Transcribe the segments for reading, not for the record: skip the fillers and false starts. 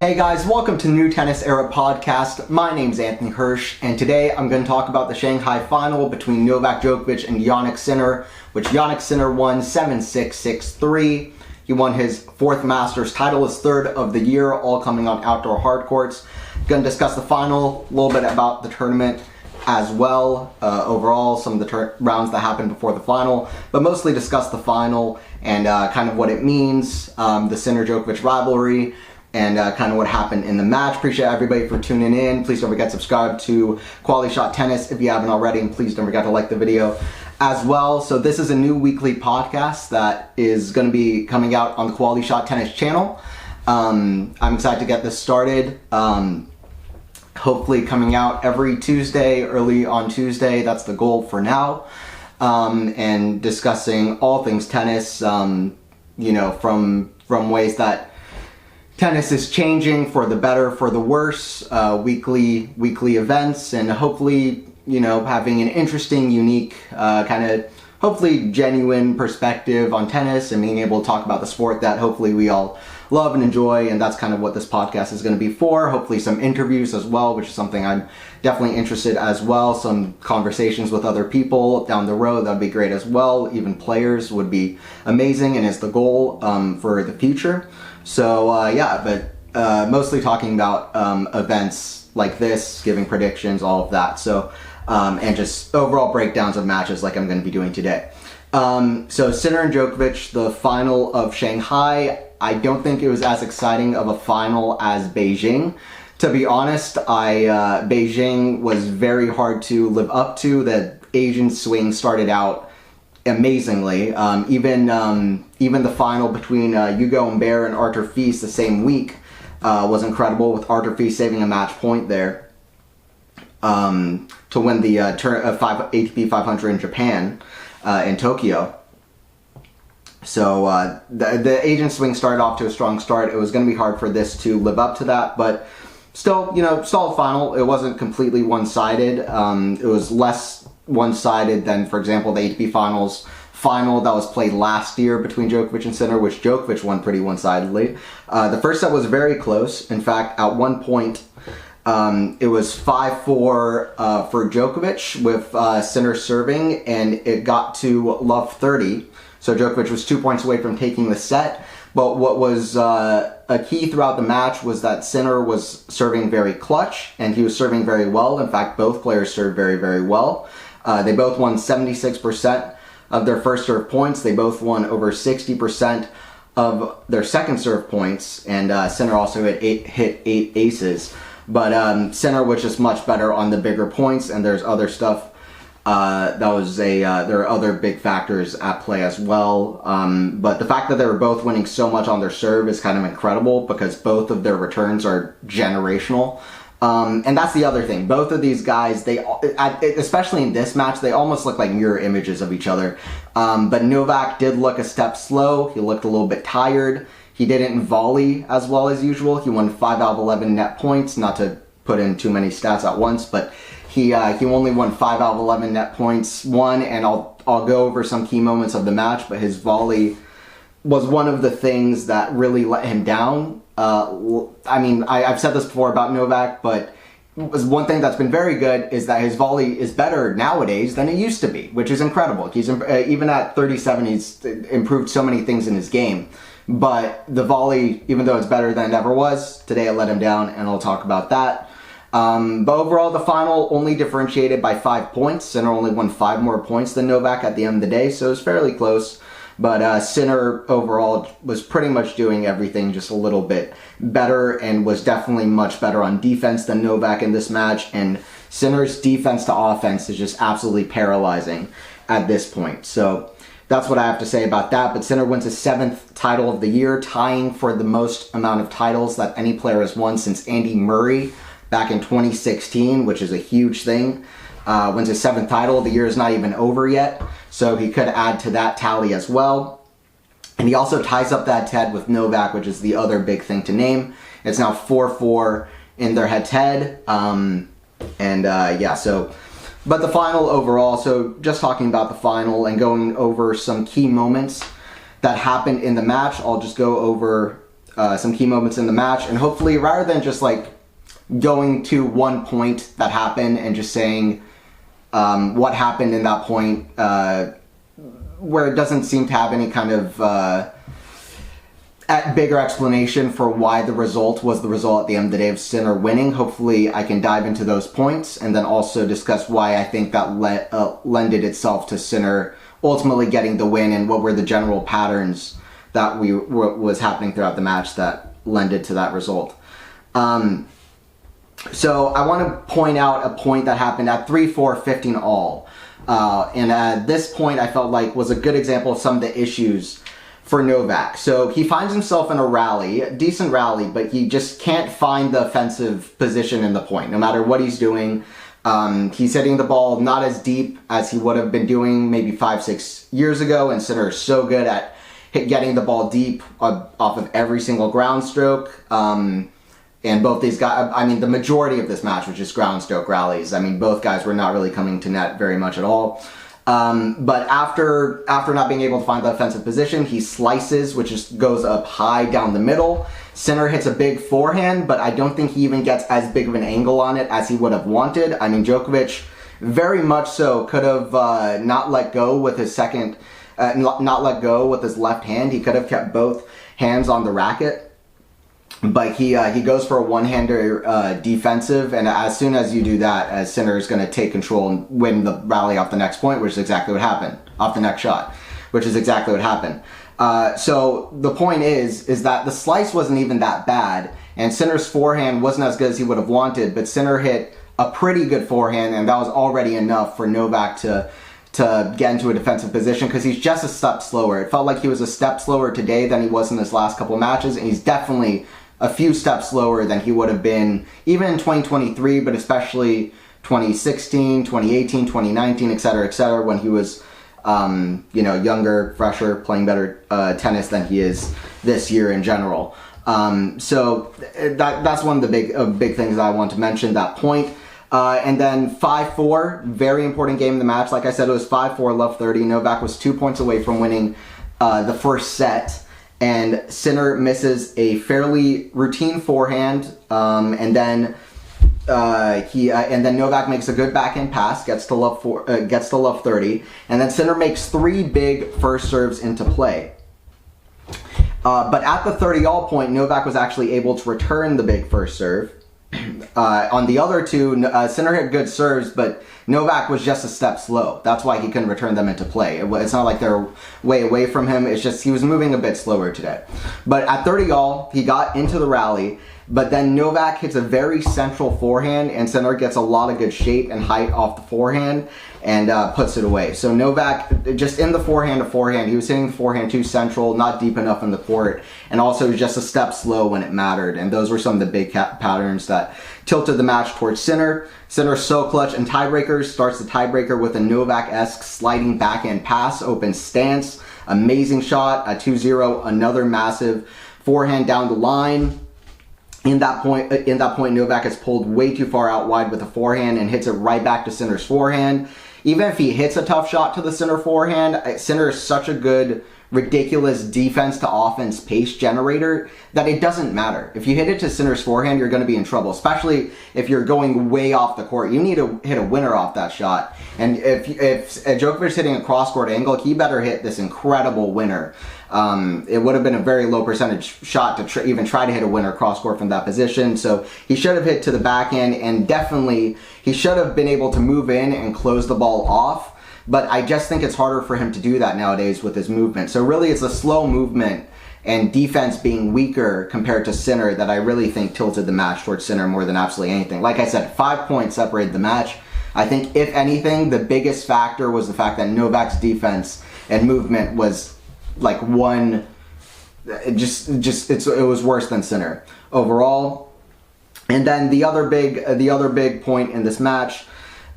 Hey guys, welcome to New Tennis Era Podcast. My name's Anthony Hirsch, and today I'm going to talk about the Shanghai final between Novak Djokovic and Jannik Sinner, which Jannik Sinner won 7-6, 6-3. He won his fourth Masters title, his third of the year, all coming on outdoor hard courts. Going to discuss the final, a little bit about the tournament as well, overall, some of the rounds that happened before the final, but mostly discuss the final and kind of what it means, the Sinner-Djokovic rivalry, and kind of what happened in the match. Appreciate everybody for tuning in. Please don't forget to subscribe to QualityShot Tennis if you haven't already, and please don't forget to like the video as well. So this is a new weekly podcast that is going to be coming out on the QualityShot Tennis channel. I'm excited to get this started. Hopefully coming out every Tuesday, early on Tuesday. That's the goal for now. And discussing all things tennis, you know, from ways that tennis is changing for the better, for the worse, weekly events, and hopefully, you know, having an interesting, unique, kind of hopefully genuine perspective on tennis and being able to talk about the sport that hopefully we all love and enjoy, and that's kind of what this podcast is going to be for. Hopefully some interviews as well, which is something I'm definitely interested as well. Some conversations with other people down the road, that'd be great as well. Even players would be amazing and is the goal for the future. So yeah, but mostly talking about events like this, giving predictions, all of that. So and just overall breakdowns of matches like I'm going to be doing today. So Sinner and Djokovic, the final of Shanghai. I don't think it was as exciting of a final as Beijing. To be honest, Beijing was very hard to live up to. The Asian swing started out amazingly. Even the final between Hugo Humbert and Arthur Fils the same week was incredible, with Arthur Fils saving a match point there to win the ATP 500 in Japan, in Tokyo. So the Asian swing started off to a strong start. It was going to be hard for this to live up to that, but still, you know, solid final. It wasn't completely one-sided. It was less one-sided than, for example, the ATP Finals final that was played last year between Djokovic and Sinner, which Djokovic won pretty one-sidedly. The first set was very close. In fact, at one point, it was 5-4 for Djokovic with Sinner serving, and it got to love 30. So Djokovic was 2 points away from taking the set. But what was a key throughout the match was that Sinner was serving very clutch, and he was serving very well. In fact, both players served very, very well. They both won 76% of their first serve points. They both won over 60% of their second serve points, and Sinner also hit eight aces. But Sinner was just much better on the bigger points, and there's other stuff. There are other big factors at play as well. But the fact that they were both winning so much on their serve is kind of incredible, because both of their returns are generational. And that's the other thing. Both of these guys, especially in this match, they almost look like mirror images of each other. But Novak did look a step slow. He looked a little bit tired. He didn't volley as well as usual. He won 5 out of 11 net points, not to put in too many stats at once, but he only won 5 out of 11 net points. And I'll go over some key moments of the match, but his volley was one of the things that really let him down. I mean, I've said this before about Novak, but one thing that's been very good is that his volley is better nowadays than it used to be, which is incredible. He's even at 37, he's improved so many things in his game. But the volley, even though it's better than it ever was, today it let him down, and I'll talk about that. But overall, the final only differentiated by 5 points. Sinner only won 5 more points than Novak at the end of the day, so it was fairly close. But Sinner overall was pretty much doing everything just a little bit better, and was definitely much better on defense than Novak in this match. And Sinner's defense to offense is just absolutely paralyzing at this point. So that's what I have to say about that. But Sinner wins his 7th title of the year, tying for the most amount of titles that any player has won since Andy Murray back in 2016, which is a huge thing. Wins his 7th title. The year is not even over yet, so he could add to that tally as well. And he also ties up that head with Novak, which is the other big thing to name. It's now 4-4 in their head-to-head. Yeah, so... But the final overall, so just talking about the final and going over some key moments that happened in the match, I'll just go over some key moments in the match, and hopefully, rather than just like going to one point that happened and just saying what happened in that point, where it doesn't seem to have any kind of bigger explanation for why the result was the result at the end of the day of Sinner winning. Hopefully I can dive into those points and then also discuss why I think that lended itself to Sinner ultimately getting the win, and what were the general patterns that was happening throughout the match that lended to that result. So I want to point out a point that happened at 3-4, 15 all. And at this point I felt like was a good example of some of the issues for Novak. So he finds himself in a rally, a decent rally, but he just can't find the offensive position in the point, no matter what he's doing. He's hitting the ball not as deep as he would have been doing maybe 5-6 years ago, and Sinner is so good at getting the ball deep off of every single ground stroke. And both these guys, I mean, the majority of this match was just ground stroke rallies. I mean, both guys were not really coming to net very much at all. But after not being able to find the offensive position, he slices, which just goes up high down the middle. Sinner hits a big forehand, but I don't think he even gets as big of an angle on it as he would have wanted. I mean, Djokovic very much so could have not let go with his not let go with his left hand. He could have kept both hands on the racket. But he goes for a one-hander defensive, and as soon as you do that, Sinner is going to take control and win the rally off the next point, which is exactly what happened, off the next shot, which is exactly what happened. So the point is that the slice wasn't even that bad, and Sinner's forehand wasn't as good as he would have wanted, but Sinner hit a pretty good forehand, and that was already enough for Novak to get into a defensive position, because he's just a step slower. It felt like he was a step slower today than he was in his last couple matches, and he's definitely a few steps slower than he would have been even in 2023, but especially 2016, 2018, 2019, etc., when he was, younger, fresher, playing better tennis than he is this year in general. So that's one of the big things that I want to mention, that point. And then 5-4, very important game in the match. Like I said, it was 5-4, love 30. Novak was 2 points away from winning the first set. And Sinner misses a fairly routine forehand, and then Novak makes a good backhand pass, gets to love 30, and then Sinner makes 3 big first serves into play. But at the 30-all point, Novak was actually able to return the big first serve. On the other two, Sinner hit good serves, but Novak was just a step slow. That's why he couldn't return them into play. It's not like they're way away from him. It's just he was moving a bit slower today. But at 30-all, he got into the rally, but then Novak hits a very central forehand, and Sinner gets a lot of good shape and height off the forehand and puts it away. So Novak, just in the forehand, he was hitting the forehand too central, not deep enough in the court, and also just a step slow when it mattered. And those were some of the big patterns that tilted the match towards Sinner. Sinner's so clutch and tiebreakers, starts the tiebreaker with a Novak-esque sliding backhand pass, open stance, amazing shot, a 2-0, another massive forehand down the line. In that point, Novak is pulled way too far out wide with a forehand and hits it right back to Sinner's forehand. Even if he hits a tough shot to the Sinner forehand, Sinner is such a good, ridiculous defense to offense pace generator that it doesn't matter. If you hit it to Sinner's forehand, you're going to be in trouble, especially if you're going way off the court. You need to hit a winner off that shot. And if Djokovic's hitting a cross-court angle, he better hit this incredible winner. It would have been a very low percentage shot to even try to hit a winner cross-court from that position. So he should have hit to the backhand, and definitely he should have been able to move in and close the ball off. But I just think it's harder for him to do that nowadays with his movement. So really it's a slow movement and defense being weaker compared to Sinner that I really think tilted the match towards Sinner more than absolutely anything. Like I said, 5 points separated the match. I think if anything, the biggest factor was the fact that Novak's defense and movement was like one, it was worse than Sinner overall. And then the other big point in this match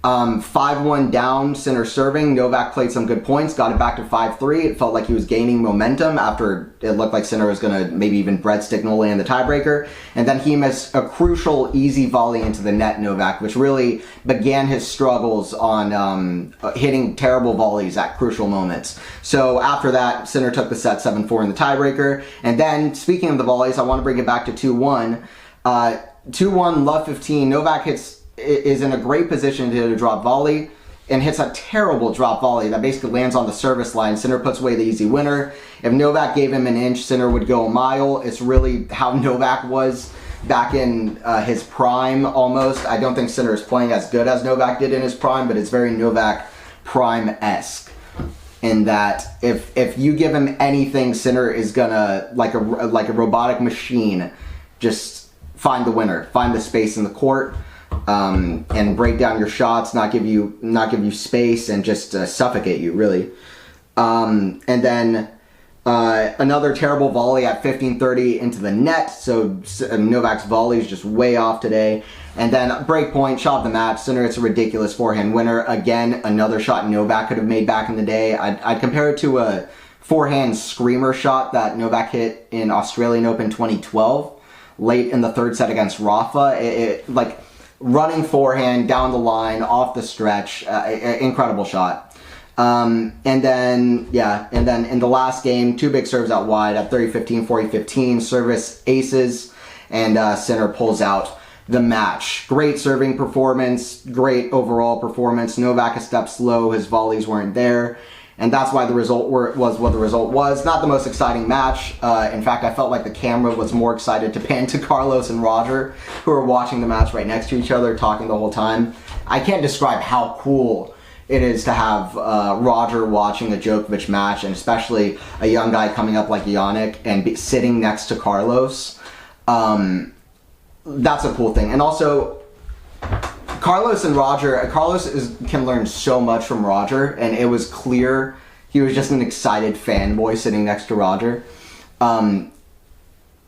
5-1 down, Sinner serving. Novak played some good points, got it back to 5-3. It felt like he was gaining momentum after it looked like Sinner was going to maybe even breadstick Nole in the tiebreaker. And then he missed a crucial easy volley into the net, Novak, which really began his struggles on hitting terrible volleys at crucial moments. So after that, Sinner took the set 7-4 in the tiebreaker. And then, speaking of the volleys, I want to bring it back to 2-1. 2-1, love 15. Novak is in a great position to hit a drop volley and hits a terrible drop volley that basically lands on the service line. Sinner puts away the easy winner. If Novak gave him an inch, Sinner would go a mile. It's really how Novak was back in his prime almost. I don't think Sinner is playing as good as Novak did in his prime, but it's very Novak prime-esque in that if you give him anything, Sinner is gonna, like a robotic machine, just find the winner, find the space in the court. And break down your shots, not give you space, and just suffocate you, really. And then another terrible volley at 15-30 into the net, so Novak's volley is just way off today. And then break point, shot of the match, Sinner hits a ridiculous forehand winner. Again, another shot Novak could have made back in the day. I'd compare it to a forehand screamer shot that Novak hit in Australian Open 2012, late in the third set against Rafa. Like, running forehand down the line, off the stretch, incredible shot. And then in the last game, 2 big serves out wide at 30-15, 40-15, service aces, and Sinner pulls out the match. Great serving performance, great overall performance. Novak a step slow, his volleys weren't there. And that's why the result was what the result was. Not the most exciting match. In fact, I felt like the camera was more excited to pan to Carlos and Roger, who were watching the match right next to each other, talking the whole time. I can't describe how cool it is to have Roger watching a Djokovic match, and especially a young guy coming up like Jannik and sitting next to Carlos. That's a cool thing. And also, Carlos and Roger, can learn so much from Roger, and it was clear he was just an excited fanboy sitting next to Roger.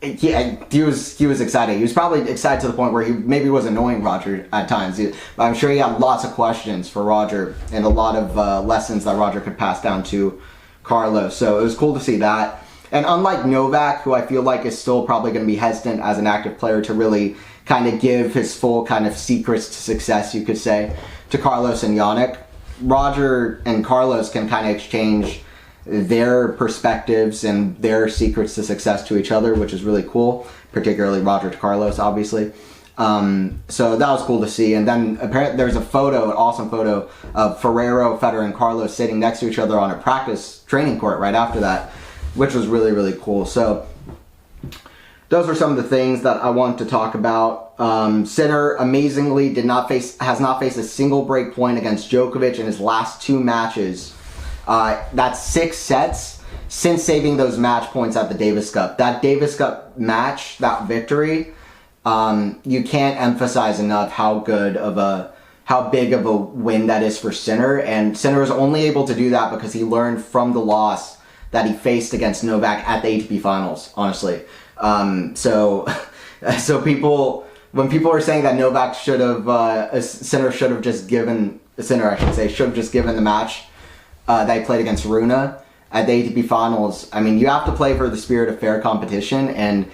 He was excited. He was probably excited to the point where he maybe was annoying Roger at times. I'm sure he had lots of questions for Roger and a lot of lessons that Roger could pass down to Carlos. So it was cool to see that. And unlike Novak, who I feel like is still probably going to be hesitant as an active player to really kind of give his full kind of secrets to success, you could say, to Carlos and Jannik, Roger and Carlos can kind of exchange their perspectives and their secrets to success to each other, which is really cool, particularly Roger to Carlos, obviously. So that was cool to see. And then apparently there's an awesome photo of Federer and Carlos sitting next to each other on a practice training court right after that, which was really, really cool. So those were some of the things that I want to talk about. Sinner amazingly has not faced a single break point against Djokovic in his last 2 matches. That's 6 sets since saving those match points at the Davis Cup. That Davis Cup match, that victory, you can't emphasize enough how big of a win that is for Sinner. And Sinner was only able to do that because he learned from the loss that he faced against Novak at the ATP Finals, honestly. So when people are saying that Novak Sinner should have just given the match that he played against Rune at the ATP Finals, I mean, you have to play for the spirit of fair competition, and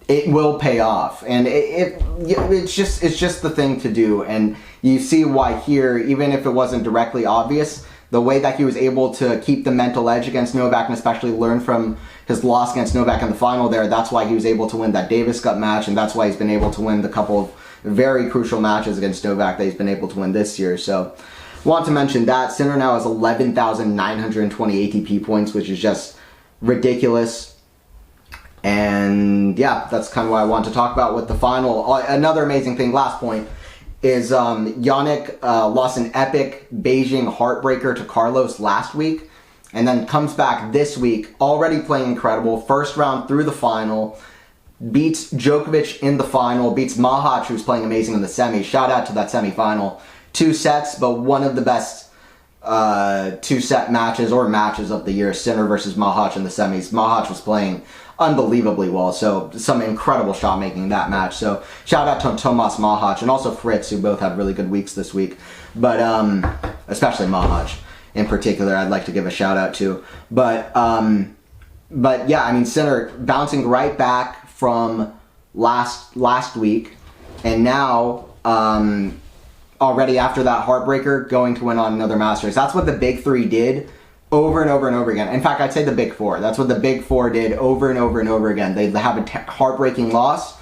it will pay off. And it's just the thing to do. And you see why here, even if it wasn't directly obvious, the way that he was able to keep the mental edge against Novak and especially learn from his loss against Novak in the final there, that's why he was able to win that Davis Cup match, and that's why he's been able to win the couple of very crucial matches against Novak that he's been able to win this year. So want to mention that. Sinner now has 11,920 ATP points, which is just ridiculous. And yeah, that's kind of what I want to talk about with the final. Another amazing thing, last point, is Jannik lost an epic Beijing heartbreaker to Carlos last week, and then comes back this week, already playing incredible. First round through the final, beats Djokovic in the final, beats Mahac, who's playing amazing in the semi. Shout out to that semifinal. 2 sets, but one of the best 2-set matches or matches of the year. Sinner versus Mahac in the semis. Mahac was playing unbelievably well, so some incredible shot making in that match. So shout out to Tomas Mahac and also Fritz, who both had really good weeks this week. But especially Mahac in particular, I'd like to give a shout out to. But yeah, I mean, Sinner bouncing right back from last week, and now already after that heartbreaker, going to win on another Masters. That's what the big three did over and over and over again. In fact, I'd say the big four. That's what the big four did over and over and over again. They'd have a heartbreaking loss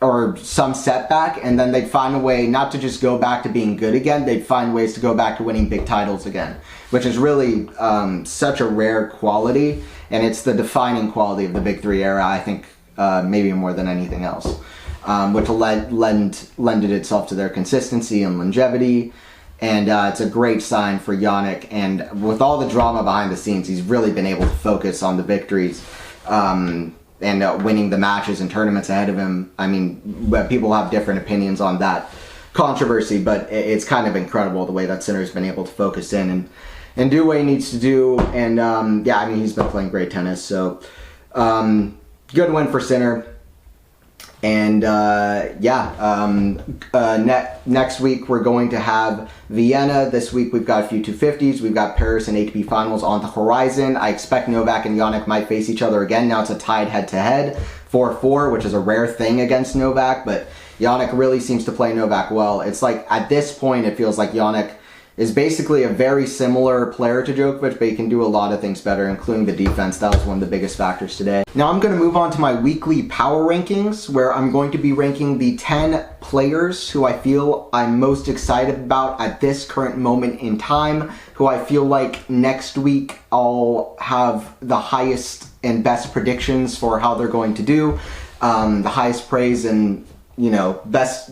or some setback, and then they'd find a way not to just go back to being good again. They'd find ways to go back to winning big titles again, which is really such a rare quality, and it's the defining quality of the big three era, I think, maybe more than anything else. Which lended itself to their consistency and longevity, and it's a great sign for Jannik. And with all the drama behind the scenes, he's really been able to focus on the victories and winning the matches and tournaments ahead of him. I mean, people have different opinions on that controversy, but it's kind of incredible the way that Sinner's been able to focus in and do what he needs to do. And yeah, I mean, he's been playing great tennis, so good win for Sinner. And next week we're going to have Vienna. This week we've got a few 250s. We've got Paris and ATP finals on the horizon. I expect Novak and Jannik might face each other again. Now it's a tied head-to-head, 4-4, which is a rare thing against Novak, but Jannik really seems to play Novak well. It's like, at this point, it feels like Jannik is basically a very similar player to Djokovic, but he can do a lot of things better, including the defense. That was one of the biggest factors today. Now I'm going to move on to my weekly power rankings, where I'm going to be ranking the 10 players who I feel I'm most excited about at this current moment in time, who I feel like next week I'll have the highest and best predictions for how they're going to do, the highest praise and, you know, best,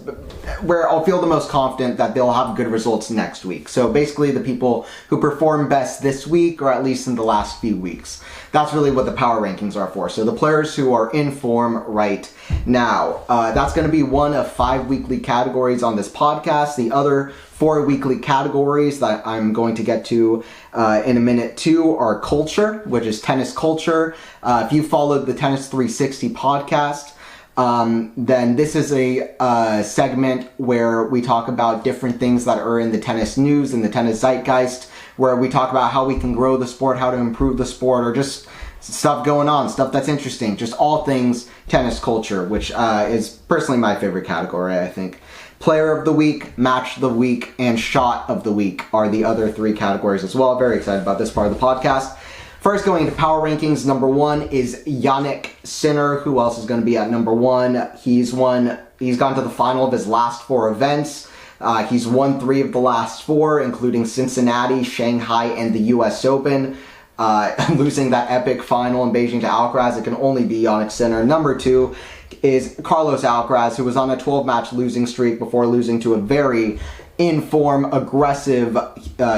where I'll feel the most confident that they'll have good results next week. So basically the people who perform best this week, or at least in the last few weeks. That's really what the power rankings are for. So the players who are in form right now. That's going to be one of 5 weekly categories on this podcast. The other 4 weekly categories that I'm going to get to in a minute too are culture, which is tennis culture. If you followed the Tennis 360 podcast, then this is a segment where we talk about different things that are in the tennis news and the tennis zeitgeist, where we talk about how we can grow the sport, how to improve the sport, or just stuff going on, stuff that's interesting, just all things tennis culture, which is personally my favorite category, I think. Player of the week, match of the week, and shot of the week are the other 3 categories as well. Very excited about this part of the podcast. First, going into power rankings, number 1 is Jannik Sinner. Who else is going to be at number 1? He's gone to the final of his last 4 events. He's won 3 of the last 4, including Cincinnati, Shanghai, and the US Open. Losing that epic final in Beijing to Alcaraz, it can only be Jannik Sinner. Number 2 is Carlos Alcaraz, who was on a 12-match losing streak before losing to a very in-form, aggressive,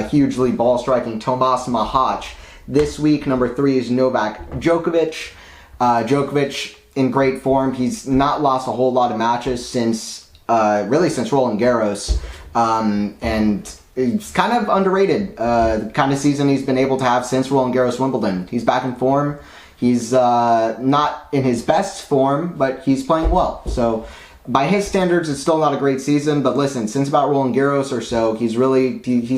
hugely ball-striking Tomas Mahac. This week, number 3 is Novak Djokovic. Djokovic in great form. He's not lost a whole lot of matches since Roland Garros. And he's kind of underrated. The kind of season he's been able to have since Roland Garros Wimbledon. He's back in form. He's not in his best form, but he's playing well. So by his standards, it's still not a great season. But listen, since about Roland Garros or so, he's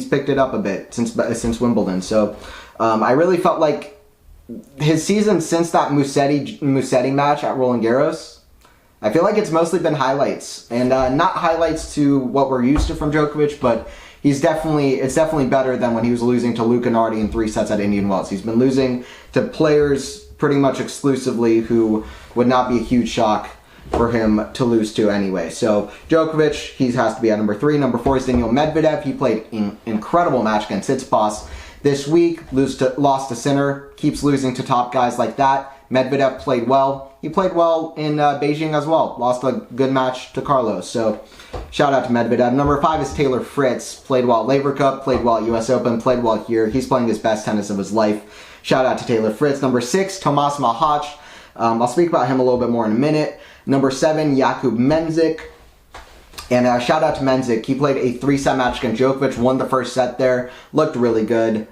picked it up a bit since Wimbledon. So I really felt like his season since that Musetti match at Roland Garros, I feel like it's mostly been highlights, and not highlights to what we're used to from Djokovic, but it's definitely better than when he was losing to Luca Nardi in 3 sets at Indian Wells. He's been losing to players pretty much exclusively who would not be a huge shock for him to lose to anyway. So Djokovic, he has to be at number 3. Number 4 is Daniil Medvedev. He played an incredible match against Tsitsipas this week. Lost to Sinner. Keeps losing to top guys like that. Medvedev played well. He played well in Beijing as well. Lost a good match to Carlos. So shout out to Medvedev. Number 5 is Taylor Fritz. Played well at Laver Cup. Played well at US Open. Played well here. He's playing his best tennis of his life. Shout out to Taylor Fritz. Number 6, Tomas Mahac. I'll speak about him a little bit more in a minute. Number 7, Jakub Mensik. And shout out to Mensik. He played a 3-set match against Djokovic, won the first set there, looked really good.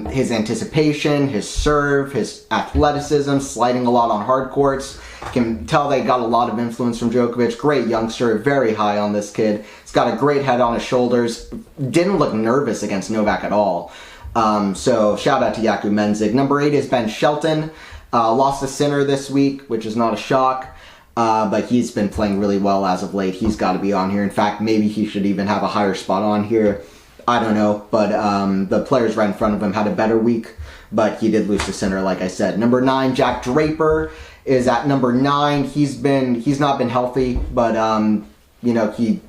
His anticipation, his serve, his athleticism, sliding a lot on hard courts. You can tell they got a lot of influence from Djokovic. Great youngster, very high on this kid. He's got a great head on his shoulders. Didn't look nervous against Novak at all. So shout out to Jakub Mensik. Number 8 is Ben Shelton. Lost to Sinner this week, which is not a shock. But he's been playing really well as of late. He's got to be on here. In fact, maybe he should even have a higher spot on here. I don't know, but the players right in front of him had a better week, but he did lose to Sinner, like I said. Number 9, Jack Draper is at number 9. He's not been healthy, but you know, he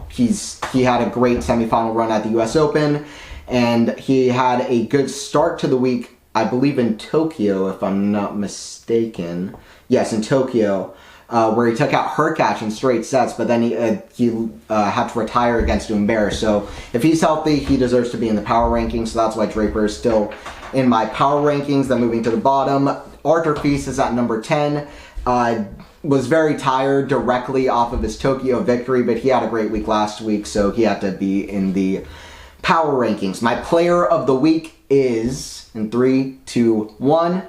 had a great semifinal run at the U.S. Open, and he had a good start to the week, I believe in Tokyo, if I'm not mistaken. Yes, in Tokyo. Where he took out Hurkacz in straight sets, but then he had to retire against Humbert. So if he's healthy, he deserves to be in the power rankings. So that's why Draper is still in my power rankings. Then moving to the bottom, Arthur Fils is at number 10. Was very tired directly off of his Tokyo victory, but he had a great week last week, so he had to be in the power rankings. My player of the week is, in 3, 2, 1...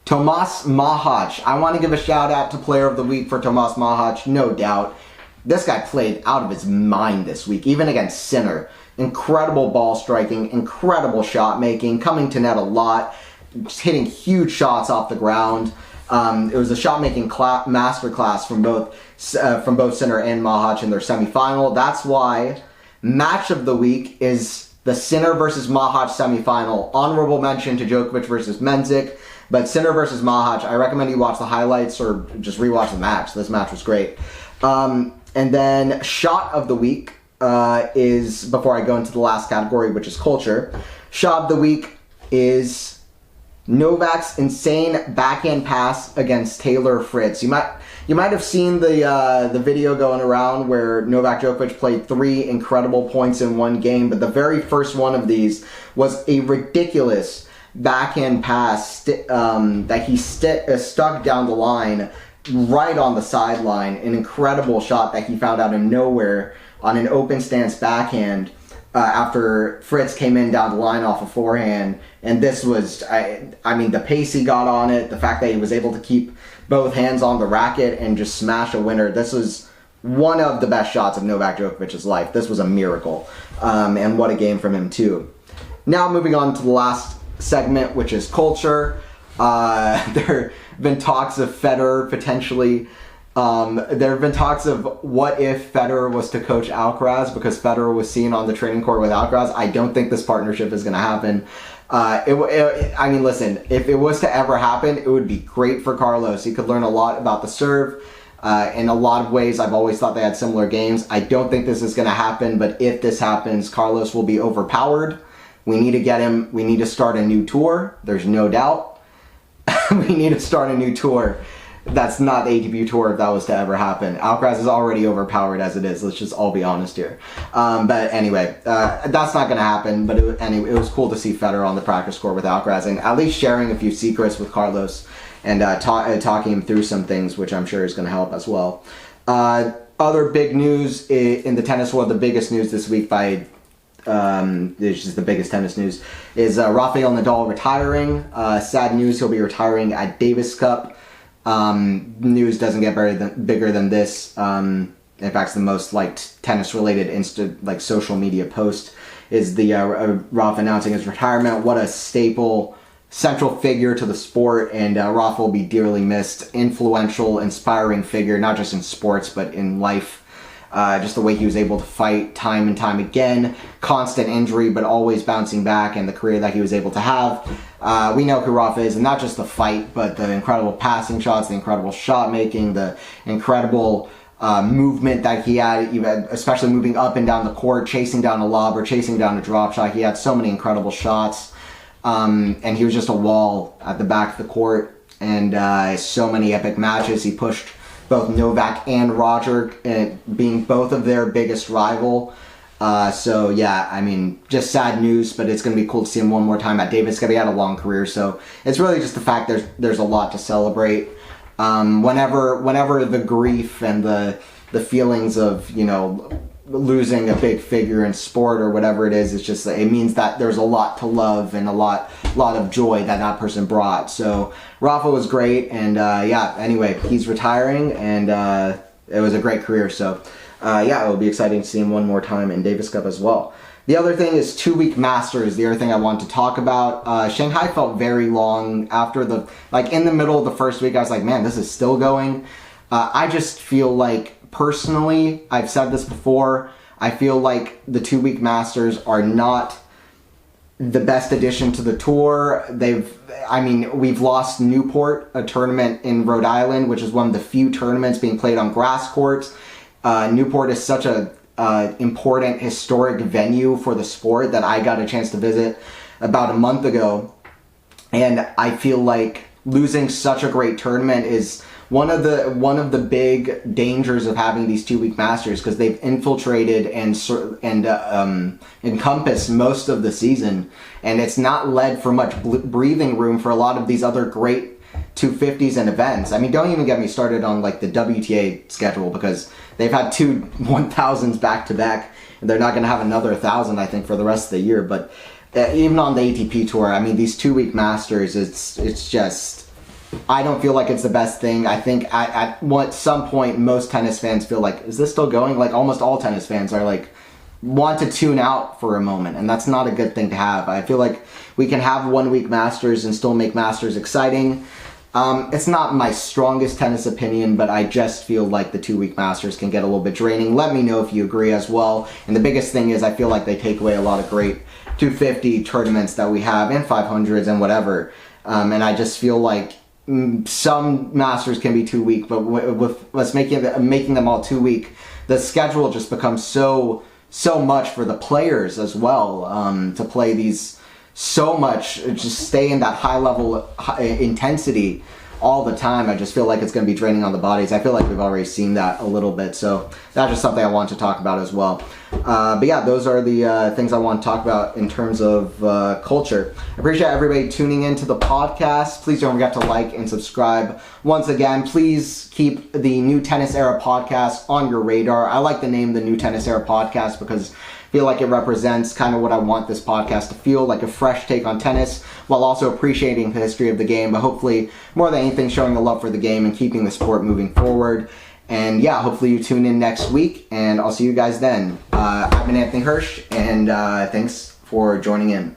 Tomas Machac. I want to give a shout out to Player of the Week for Tomas Machac, no doubt. This guy played out of his mind this week, even against Sinner. Incredible ball striking, incredible shot making, coming to net a lot, just hitting huge shots off the ground. It was a shot making masterclass from both Sinner and Machac in their semifinal. That's why match of the week is the Sinner versus Machac semifinal. Honorable mention to Djokovic versus Mensik. But Sinner versus Machac, I recommend you watch the highlights or just rewatch the match. This match was great. And then shot of the week is, before I go into the last category, which is culture, shot of the week is Novak's insane backhand pass against Taylor Fritz. You might have seen the video going around where Novak Djokovic played 3 incredible points in one game, but the very first one of these was a ridiculous backhand pass that he stuck down the line right on the sideline. An incredible shot that he found out of nowhere on an open stance backhand after Fritz came in down the line off a forehand. And this was, I mean, the pace he got on it, the fact that he was able to keep both hands on the racket and just smash a winner. This was one of the best shots of Novak Djokovic's life. This was a miracle. And what a game from him too. Now moving on to the last segment, which is culture. There have been talks of Federer potentially. There have been talks of what if Federer was to coach Alcaraz, because Federer was seen on the training court with Alcaraz. I don't think this partnership is going to happen. I mean, listen, if it was to ever happen, it would be great for Carlos. He could learn a lot about the serve. In a lot of ways, I've always thought they had similar games. I don't think this is going to happen, but if this happens, Carlos will be overpowered. We need to get him, we need to start a new tour. There's no doubt. We need to start a new tour. That's not the ATP tour if that was to ever happen. Alcaraz is already overpowered as it is. Let's just all be honest here. But anyway, that's not going to happen. But it was cool to see Federer on the practice court with Alcaraz and at least sharing a few secrets with Carlos and talking him through some things, which I'm sure is going to help as well. Other big news in the tennis world, the biggest news this week it's just the biggest tennis news, is Rafael Nadal retiring. Sad news, he'll be retiring at Davis Cup. News doesn't get bigger than this. In fact, it's the most liked tennis-related social media post is the Rafa announcing his retirement. What a staple, central figure to the sport, and Rafa will be dearly missed. Influential, inspiring figure, not just in sports, but in life. Just the way he was able to fight time and time again, constant injury, but always bouncing back, and the career that he was able to have. We know who Rafa is, and not just the fight, but the incredible passing shots, the incredible shot making, the incredible movement that he had, even especially moving up and down the court, chasing down a lob or chasing down a drop shot. He had so many incredible shots, and he was just a wall at the back of the court, and so many epic matches. He pushed both Novak and Roger, being both of their biggest rival. So yeah, I mean, just sad news, but it's going to be cool to see him one more time at Davis Cup. He had a long career, so it's really just the fact there's a lot to celebrate. Whenever the grief and the feelings of, you know, losing a big figure in sport or whatever it is, it's just, it means that there's a lot to love and a lot of joy that person brought. So Rafa was great, and yeah, anyway, he's retiring, and it was a great career. So yeah, it'll be exciting to see him one more time in Davis Cup as well. The other thing is 2-week Masters, the other thing I want to talk about. Shanghai felt very long after in the middle of the first week. I was like, man, this is still going. I just feel like, personally, I've said this before, I feel like the 2-week Masters are not the best addition to the tour. We've lost Newport, a tournament in Rhode Island, which is one of the few tournaments being played on grass courts. Newport is such a important historic venue for the sport that I got a chance to visit about a month ago, and I feel like losing such a great tournament is one of the big dangers of having these 2-week Masters, because they've infiltrated and encompassed most of the season, and it's not led for much breathing room for a lot of these other great 250s and events. I mean, don't even get me started on like the WTA schedule, because they've had 2 1000s back to back, and they're not going to have another 1000, I think, for the rest of the year. But even on the ATP tour, I mean, these 2-week Masters, it's just, I don't feel like it's the best thing. I think at some point, most tennis fans feel like, is this still going? Like, almost all tennis fans are like, want to tune out for a moment, and that's not a good thing to have. I feel like we can have 1-week Masters and still make Masters exciting. It's not my strongest tennis opinion, but I just feel like the 2-week Masters can get a little bit draining. Let me know if you agree as well. And the biggest thing is, I feel like they take away a lot of great 250 tournaments that we have, and 500s and whatever. And I just feel like some Masters can be 2 week, but with us making them all 2 week, the schedule just becomes so much for the players as well, to play these so much, just stay in that high level intensity all the time. I just feel like it's going to be draining on the bodies. I feel like we've already seen that a little bit, so that's just something I want to talk about as well. But yeah, those are the things I want to talk about in terms of culture. I appreciate everybody tuning into the podcast. Please don't forget to like and subscribe. Once again, please keep the New Tennis Era podcast on your radar. I like the name, the New Tennis Era podcast, because I feel like it represents kind of what I want this podcast to feel like, a fresh take on tennis, while also appreciating the history of the game, but hopefully more than anything showing the love for the game and keeping the sport moving forward. And yeah, hopefully you tune in next week, and I've been Anthony Hirsch, and thanks for joining in.